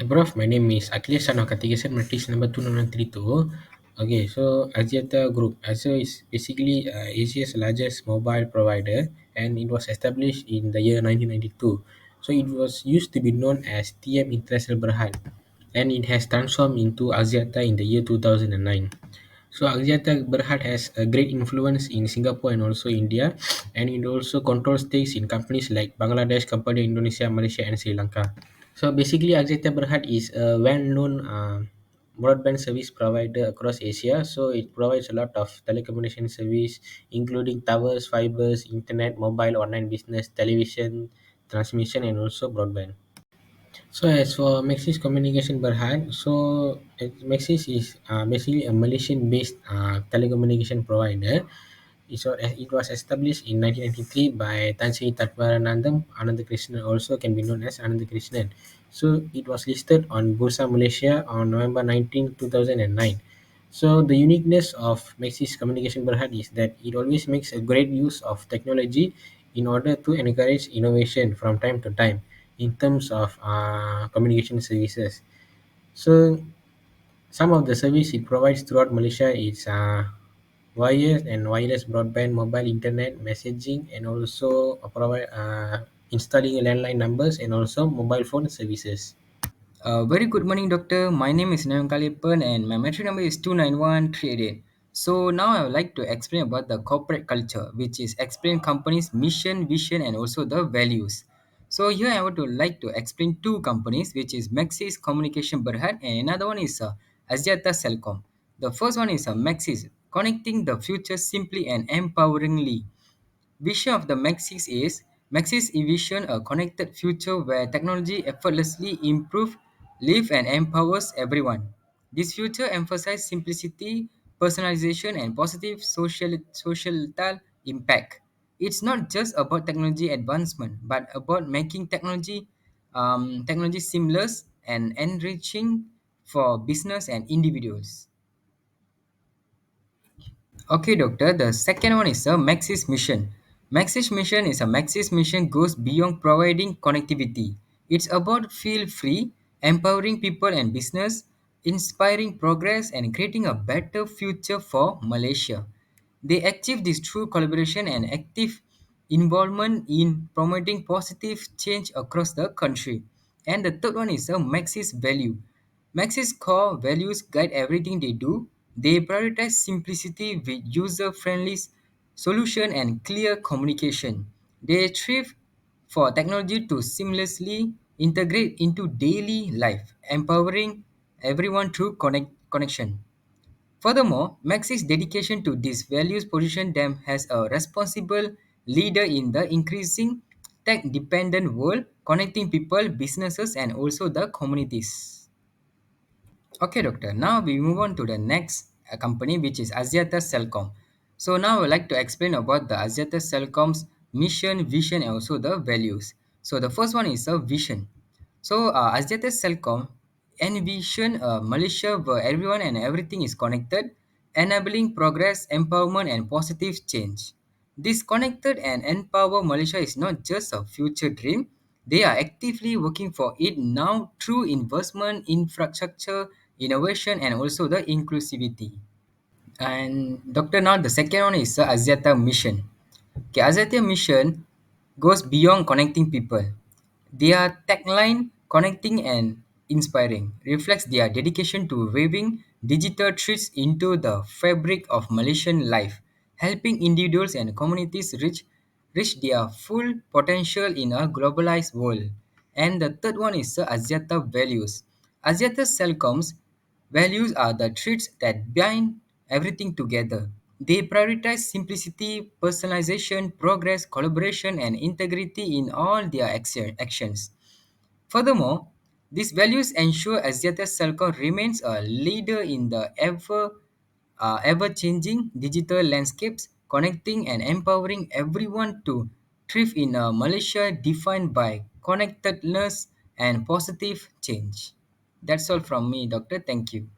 Bro, my name is Akhilesh son of Katigasan Matrix number 2932. Okay, so AXIATA Group. So is basically Asia's largest mobile provider, and it was established in the year 1992. So it was used to be known as TM International Berhad, and it has transformed into AXIATA in the year 2009. So Axiata Berhad has a great influence in Singapore and also India, and it also controls stakes in companies like Bangladesh, Cambodia, Indonesia, Malaysia, and Sri Lanka. So basically, Axiata Berhad is a well-known broadband service provider across Asia. So it provides a lot of telecommunication service, including towers, fibers, internet, mobile, online business, television, transmission, and also broadband. So as for Maxis Communication Berhad, so Maxis is basically a Malaysian-based telecommunication provider. It was established in 1993 by Tan Sri Tatwaranandam Anandakrishnan, also can be known as Anandakrishnan. So it was listed on Bursa Malaysia on November 19, 2009. So the uniqueness of Maxis Communication Berhad is that it always makes a great use of technology in order to encourage innovation from time to time in terms of communication services. So some of the service it provides throughout Malaysia is wired and wireless broadband, mobile internet, messaging, and also provide installing landline numbers and also mobile phone services. Very good morning, doctor. My name is Nayan Kalipan and my metric number is 291388. So now I would like to explain about the corporate culture, which is explain company's mission, vision, and also the values. So here I would like to explain two companies, which is Maxis Communication Berhad and another one is Axiata Celcom. The first one is Maxis, connecting the future simply and empoweringly. Vision of the Maxis envision a connected future where technology effortlessly improves, live and empowers everyone. This future emphasizes simplicity, personalization, and positive societal impact. It's not just about technology advancement, but about making technology seamless and enriching for business and individuals. Okay, doctor. The second one is a Maxis mission. Maxis mission goes beyond providing connectivity. It's about feel free, empowering people and business, inspiring progress, and creating a better future for Malaysia. They achieve this through collaboration and active involvement in promoting positive change across the country. And the third one is a Maxis value. Maxis core values guide everything they do. They prioritize simplicity with user-friendly solution and clear communication. They strive for technology to seamlessly integrate into daily life, empowering everyone through connection. Furthermore, Maxis' dedication to these values position them as a responsible leader in the increasing tech-dependent world, connecting people, businesses, and also the communities. Okay, doctor. Now we move on to the next company, which is Axiata Celcom. So now I would like to explain about the Axiata Celcom's mission, vision, and also the values. So the first one is a vision. So Axiata Celcom envision a Malaysia where everyone and everything is connected, enabling progress, empowerment, and positive change. This connected and empower Malaysia is not just a future dream. They are actively working for it now through investment, infrastructure, innovation, and also the inclusivity. And Dr. Now the second one is the Axiata mission. Okay, Axiata mission goes beyond connecting people. Their tagline, connecting and inspiring, reflects their dedication to weaving digital truths into the fabric of Malaysian life, helping individuals and communities reach their full potential in a globalized world. And the third one is the Axiata values. Axiata Celcom's values are the traits that bind everything together. They prioritize simplicity, personalization, progress, collaboration, and integrity in all their actions. Furthermore, these values ensure Axiata Celcom remains a leader in the ever-changing digital landscapes, connecting and empowering everyone to thrive in a Malaysia defined by connectedness and positive change. That's all from me, Doctor. Thank you.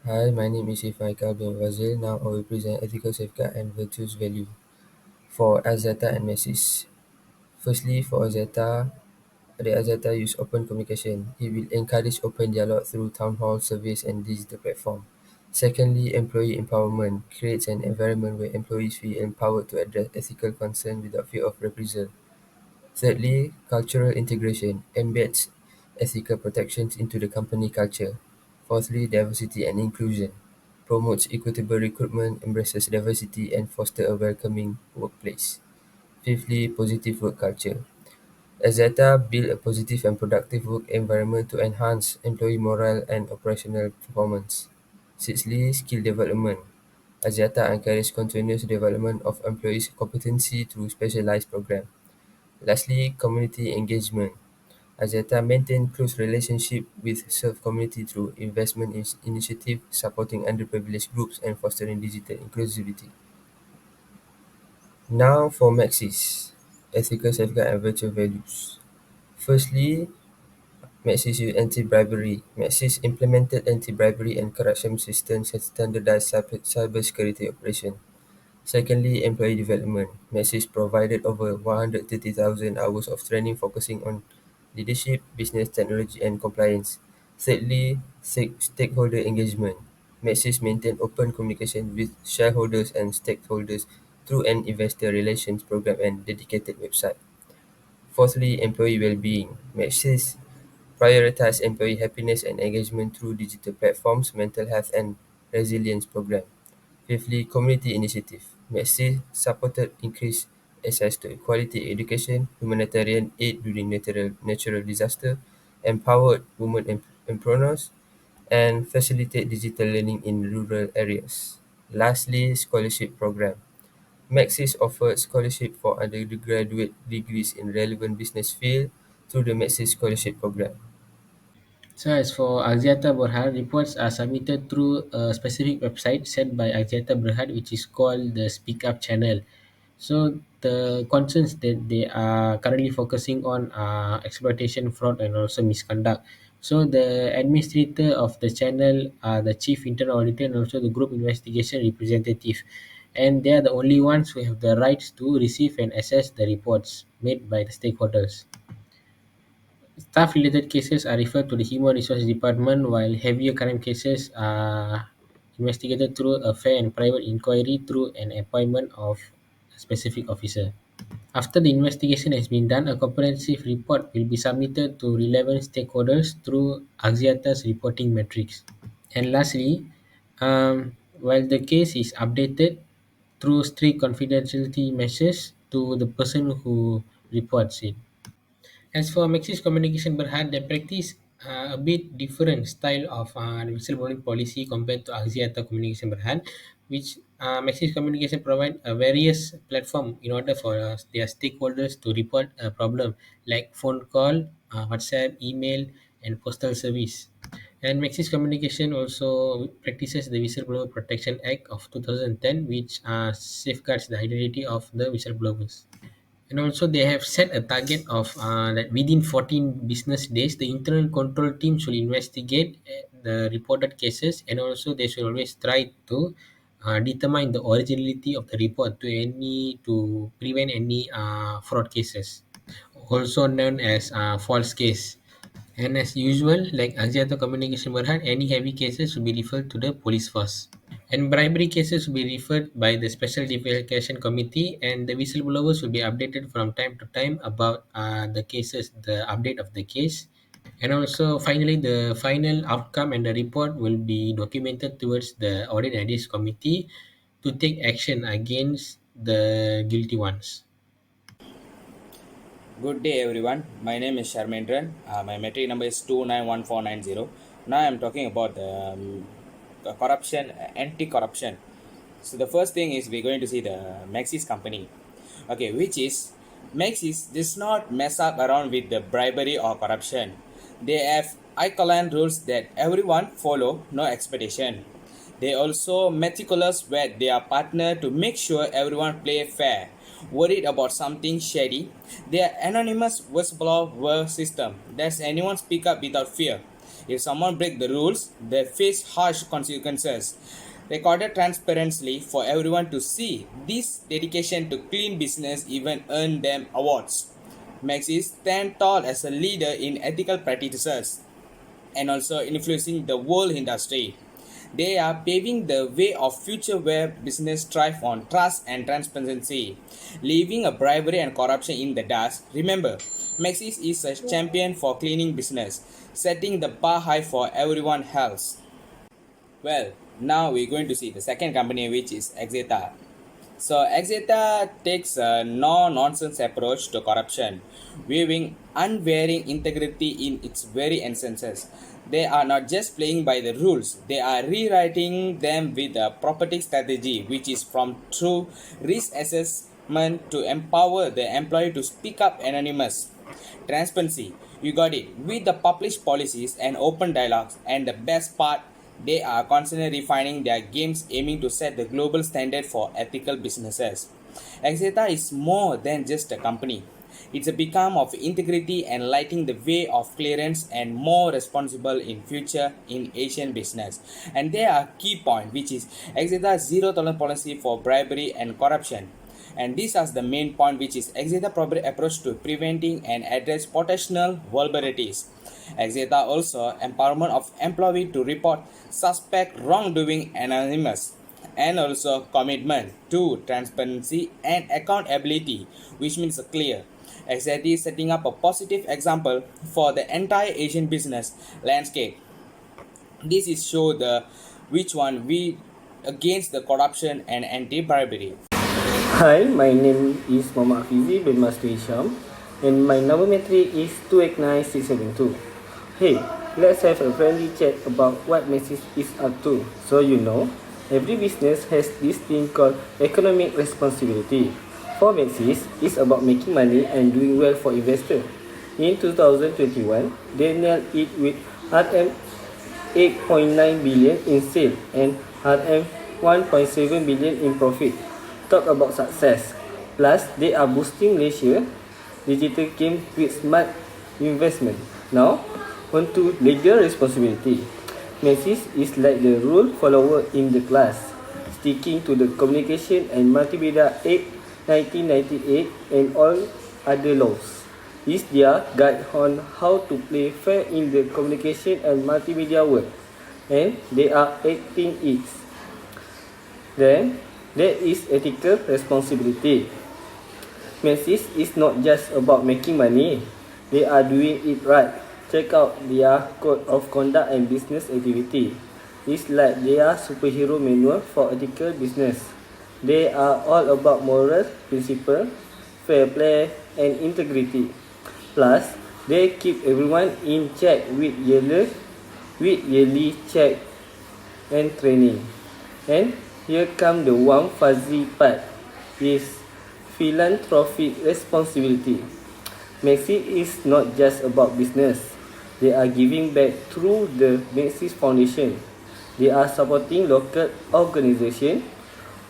Hi, my name is Ifaikal bin Wazir. Now I will present ethical safeguard and virtues value for Azata and Mesis. Firstly, for AXIATA, the AXIATA use open communication. It will encourage open dialogue through town hall, surveys, and digital platform. Secondly, employee empowerment creates an environment where employees feel empowered to address ethical concerns without fear of reprisal. Thirdly, cultural integration embeds ethical protections into the company culture. Fourthly, diversity and inclusion promotes equitable recruitment, embraces diversity, and fosters a welcoming workplace. Fifthly, positive work culture. Azeta build a positive and productive work environment to enhance employee morale and operational performance. Sixthly, skill development. Axiata encourages continuous development of employees' competency through specialized programs. Lastly, community engagement. Axiata maintains close relationship with serve community through investment in initiatives supporting underprivileged groups and fostering digital inclusivity. Now for MAXIS, ethical safeguard and virtual values. Firstly, MAXIS use anti-bribery. MAXIS implemented anti-bribery and corruption systems and standardized cybersecurity operation. Secondly, employee development. MAXIS provided over 130,000 hours of training focusing on leadership, business, technology, and compliance. Thirdly, stakeholder engagement. MAXIS maintain open communication with shareholders and stakeholders through an investor relations program and dedicated website. Fourthly, employee well-being. MAXIS prioritize employee happiness and engagement through digital platforms, mental health, and resilience program. Fifthly, community initiative. MAXIS supported increased access to quality education, humanitarian aid during natural disaster, empowered women entrepreneurs, and facilitate digital learning in rural areas. Lastly, scholarship program. MAXIS offered scholarship for undergraduate degrees in relevant business field through the MAXIS scholarship program. So as for Axiata Berhad, reports are submitted through a specific website set by Axiata Berhad, which is called the Speak Up channel. So the concerns that they are currently focusing on are exploitation, fraud, and also misconduct. So the administrator of the channel are the chief internal auditor and also the group investigation representative. And they are the only ones who have the rights to receive and assess the reports made by the stakeholders. Staff-related cases are referred to the Human Resources Department, while heavier crime cases are investigated through a fair and private inquiry through an appointment of a specific officer. After the investigation has been done, a comprehensive report will be submitted to relevant stakeholders through Axiata's reporting metrics. And lastly, while the case is updated through strict confidentiality measures to the person who reports it. As for Maxis Communication Berhad, they practice a bit different style of whistleblowing policy compared to Axiata Communication Berhad, which Maxis Communication provide a various platform in order for their stakeholders to report a problem like phone call, WhatsApp, email, and postal service. And Maxis Communication also practices the Whistleblower Protection Act of 2010, which safeguards the identity of the whistleblowers. And also they have set a target of that within 14 business days, the internal control team should investigate the reported cases, and also they should always try to determine the originality of the report to prevent any fraud cases, also known as false case. And as usual, like Axiata Communication Berhad, any heavy cases should be referred to the police first. And bribery cases will be referred by the Special Investigation Committee, and the whistleblowers will be updated from time to time about the cases, the update of the case. And also, finally, the final outcome and the report will be documented towards the Audit and Ethics Committee to take action against the guilty ones. Good day, everyone. My name is Sharmendran. My metric number is 291490. Now I'm talking about the corruption, anti-corruption. So the first thing is we're going to see the Maxis company. Okay, which is Maxis does not mess up around with the bribery or corruption. They have alkaline rules that everyone follow, no expectation. They also meticulous with their partner to make sure everyone play fair. Worried about something shady, their anonymous whistleblower system lets anyone speak up without fear. If someone breaks the rules, they face harsh consequences. Recorded transparently for everyone to see. This dedication to clean business even earned them awards. MAXIS stand tall as a leader in ethical practices and also influencing the whole industry. They are paving the way of future where business thrive on trust and transparency, leaving a bribery and corruption in the dust. Remember, Maxis is a champion for cleaning business, setting the bar high for everyone else. Well, now we're going to see the second company, which is AXIATA. So AXIATA takes a no-nonsense approach to corruption, viewing unwavering integrity in its very essences. They are not just playing by the rules, they are rewriting them with a property strategy, which is from true risk assessment to empower the employee to speak up anonymous. Transparency, you got it. With the published policies and open dialogues, and the best part, they are constantly refining their games aiming to set the global standard for ethical businesses. Exeta is more than just a company. It's a beacon of integrity and lighting the way of clearance and more responsible in future in Asian business. And there are key point, which is Exeta's zero tolerance policy for bribery and corruption. And this is the main point, which is Exeta proper approach to preventing and address potential vulnerabilities. Exeta also empowerment of employee to report suspect wrongdoing anonymous, and also commitment to transparency and accountability, which means clear. Exeta is setting up a positive example for the entire Asian business landscape. This is show the which one we against the corruption and anti-bribery. Hi, my name is Muhammad Fizi bin Masri Hisham and my number metric is 289672. Hey, let's have a friendly chat about what MAXIS is up to. So you know, every business has this thing called economic responsibility. For MAXIS, it's about making money and doing well for investors. In 2021, they nailed it with RM 8.9 billion in sales and RM 1.7 billion in profit. Talk about success. Plus, they are boosting Malaysia digital game with smart investment. Now, on to legal responsibility. MAXIS is like the rule follower in the class, sticking to the Communication and Multimedia Act 1998 and all other laws. Is their guide on how to play fair in the communication and multimedia world, and they are acting it. Then, there is ethical responsibility. MAXIS is not just about making money, they are doing it right. Check out their code of conduct and business activity. It's like their superhero manual for ethical business. They are all about moral principle, fair play, and integrity. Plus, they keep everyone in check with yearly check and training. And here come the one fuzzy part, is philanthropic responsibility. MAXIS is not just about business. They are giving back through the MAXIS Foundation. They are supporting local organizations,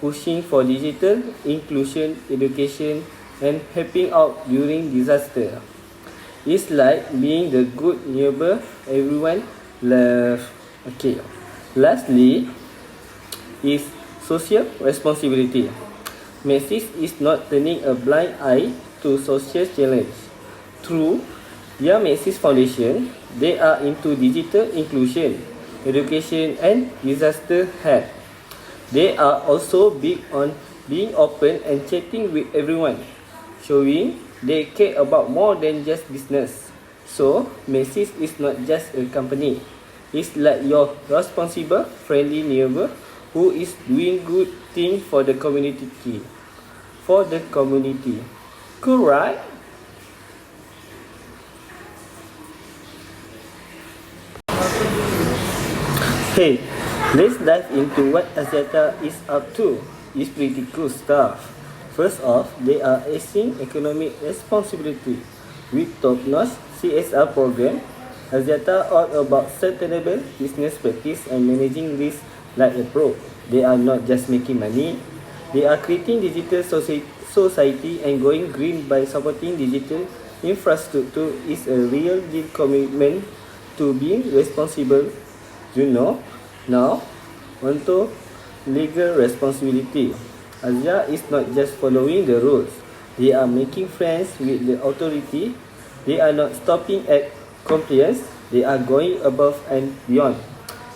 pushing for digital inclusion, education, and helping out during disaster. It's like being the good neighbor everyone loves. Okay. Lastly, is social responsibility. MAXIS is not turning a blind eye to social challenge. Through their MAXIS Foundation, they are into digital inclusion, education, and disaster help. They are also big on being open and chatting with everyone, showing they care about more than just business. So, MAXIS is not just a company. It's like your responsible, friendly neighbor who is doing good thing for the community. Cool, right? Hey, let's dive into what AXIATA is up to. It's pretty cool stuff. First off, they are acing economic responsibility with top-notch CSR program. AXIATA all about sustainable business practice and managing risk like a pro. They are not just making money, they are creating digital society and going green by supporting digital infrastructure. Is a real deal commitment to being responsible. You know, now onto legal responsibility. AXIA is not just following the rules, They are making friends with the authority. They are not stopping at compliance. They are going above and beyond,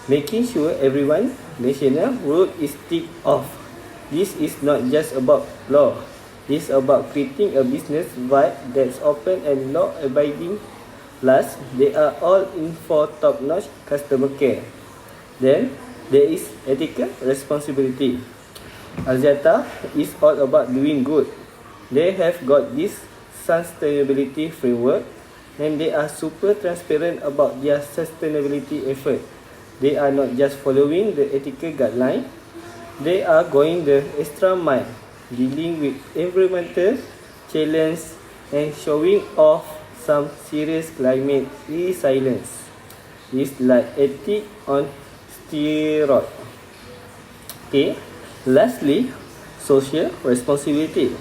making sure everyone national rule is ticked off. This is not just about law. It's about creating a business vibe that's open and law-abiding. Plus, they are all in for top-notch customer care. Then, there is ethical responsibility. AXIATA is all about doing good. They have got this sustainability framework and they are super transparent about their sustainability effort. They are not just following the ethical guideline, they are going the extra mile, dealing with environmental challenge and showing off some serious climate resilience. It's like ethic on steroid. Okay. Lastly, social responsibility.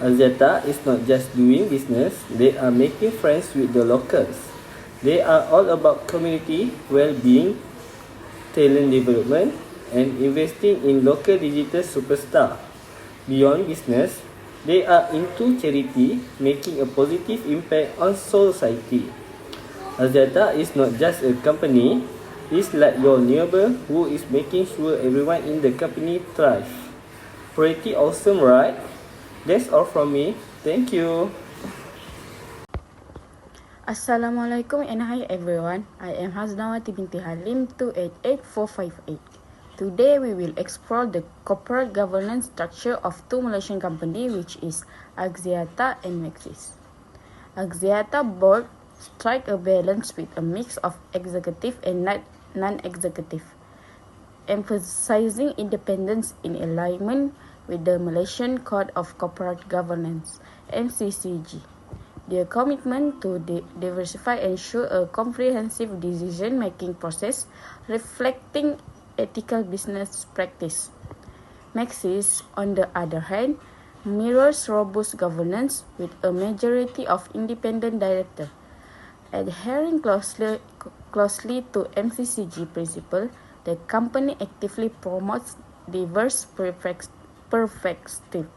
AXIATA is not just doing business, they are making friends with the locals. They are all about community well-being, talent development, and investing in local digital superstar. Beyond business, they are into charity, making a positive impact on society. AXIATA is not just a company, it's like your neighbor who is making sure everyone in the company thrives. Pretty awesome, right? That's all from me. Thank you. Assalamualaikum and hi everyone. I am Hasnawati binti Halim 288458. Today we will explore the corporate governance structure of two Malaysian companies, which is AXIATA and MAXIS. AXIATA board strike a balance with a mix of executive and non-executive, emphasizing independence in alignment with the Malaysian Code of Corporate Governance (MCCG). Their commitment to diversify ensure a comprehensive decision-making process reflecting ethical business practice. MAXIS, on the other hand, mirrors robust governance with a majority of independent directors. Adhering closely to MCCG principle, the company actively promotes diverse perspectives,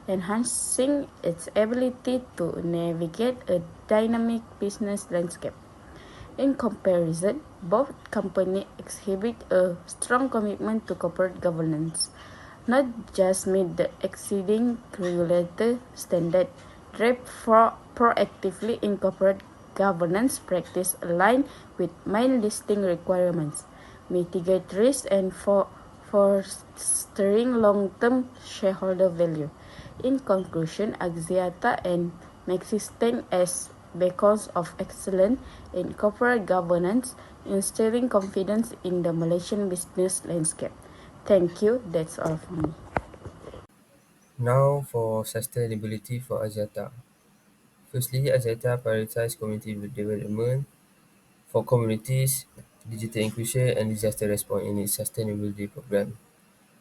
enhancing its ability to navigate a dynamic business landscape. In comparison, both companies exhibit a strong commitment to corporate governance, not just meet the exceeding regulatory standard, drive proactively in corporate governance practice aligned with main listing requirements, mitigate risk and fostering long-term shareholder value. In conclusion, AXIATA and MAXIS stand as beacons of excellence in corporate governance, instilling confidence in the Malaysian business landscape. Thank you. That's all from me. Now for sustainability for AXIATA. Firstly, AXIATA prioritise community development for communities, digital inclusion and disaster response in its sustainability program.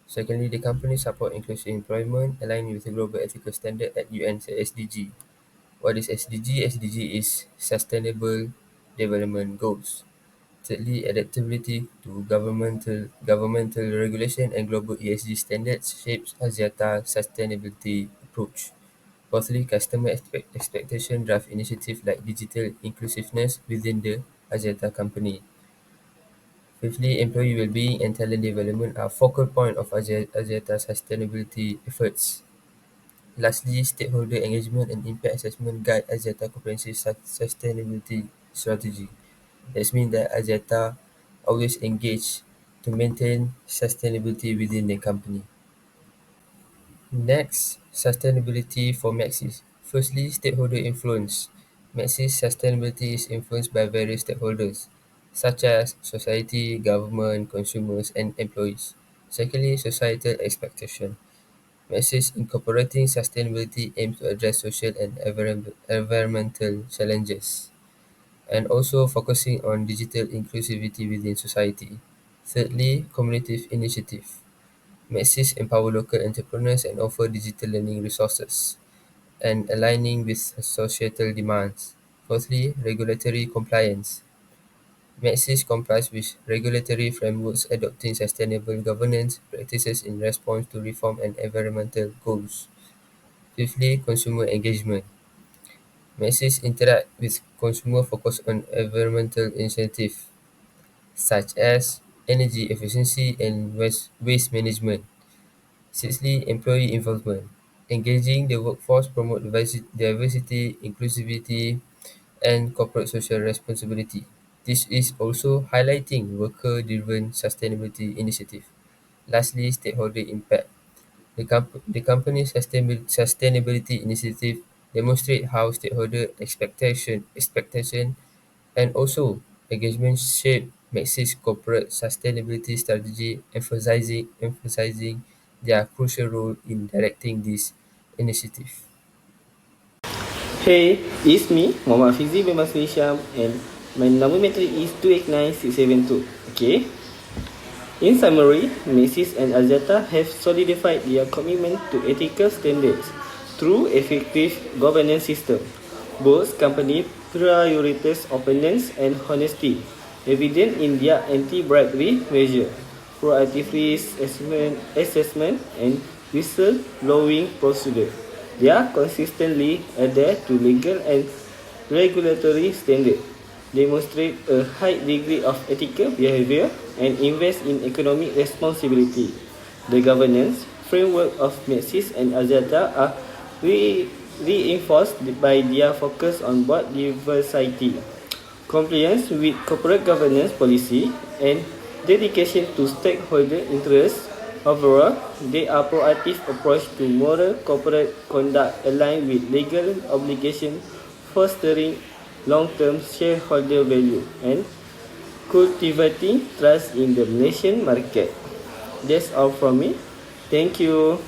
Secondly, the company support inclusive employment aligned with the global ethical standard at UN SDG. What is SDG? SDG is Sustainable Development Goals. Thirdly, adaptability to governmental regulation and global ESG standards shapes AXIATA sustainability approach. Fourthly, customer expectation drive initiatives like digital inclusiveness within the AXIATA company. Fifthly, employee well-being and talent development are focal point of AXIATA sustainability efforts. Lastly, stakeholder engagement and impact assessment guide AXIATA comprehensive sustainability strategy. That means that AXIATA always engage to maintain sustainability within the company. Next, sustainability for MAXIS. Firstly, stakeholder influence. MAXIS sustainability is influenced by various stakeholders, such as society, government, consumers, and employees. Secondly, societal expectation. MAXIS incorporating sustainability aims to address social and environmental challenges, and also focusing on digital inclusivity within society. Thirdly, community initiative. MAXIS empower local entrepreneurs and offer digital learning resources and aligning with societal demands. Fourthly, regulatory compliance. MAXIS complies with regulatory frameworks adopting sustainable governance practices in response to reform and environmental goals. Fifthly, consumer engagement. MAXIS interact with consumer focus on environmental initiatives such as energy efficiency and waste management. Sixthly, employee involvement. Engaging the workforce promote diversity, inclusivity, and corporate social responsibility. This is also highlighting worker-driven sustainability initiative. Lastly, stakeholder impact. The company's sustainability initiative demonstrate how stakeholder expectation and also engagement shape Maxis corporate sustainability strategy, emphasizing their crucial role in directing this initiative. Hey, it's me, Muhammad Fizi bin Masri Syam, and my number metric is 289672. Okay? In summary, MAXIS and AXIATA have solidified their commitment to ethical standards through effective governance system. Both companies prioritize openness and honesty, evident in their anti-bribery measure, proactive risk assessment and whistle-blowing procedure. They are consistently adhere to legal and regulatory standards, demonstrate a high degree of ethical behavior, and invest in economic responsibility. The governance framework of MAXIS and AXIATA are reinforced by their focus on board diversity, compliance with corporate governance policy, and dedication to stakeholder interests. Overall, their proactive approach to moral corporate conduct align with legal obligations, fostering long-term shareholder value and cultivating trust in the Malaysian market. That's all from me. Thank you.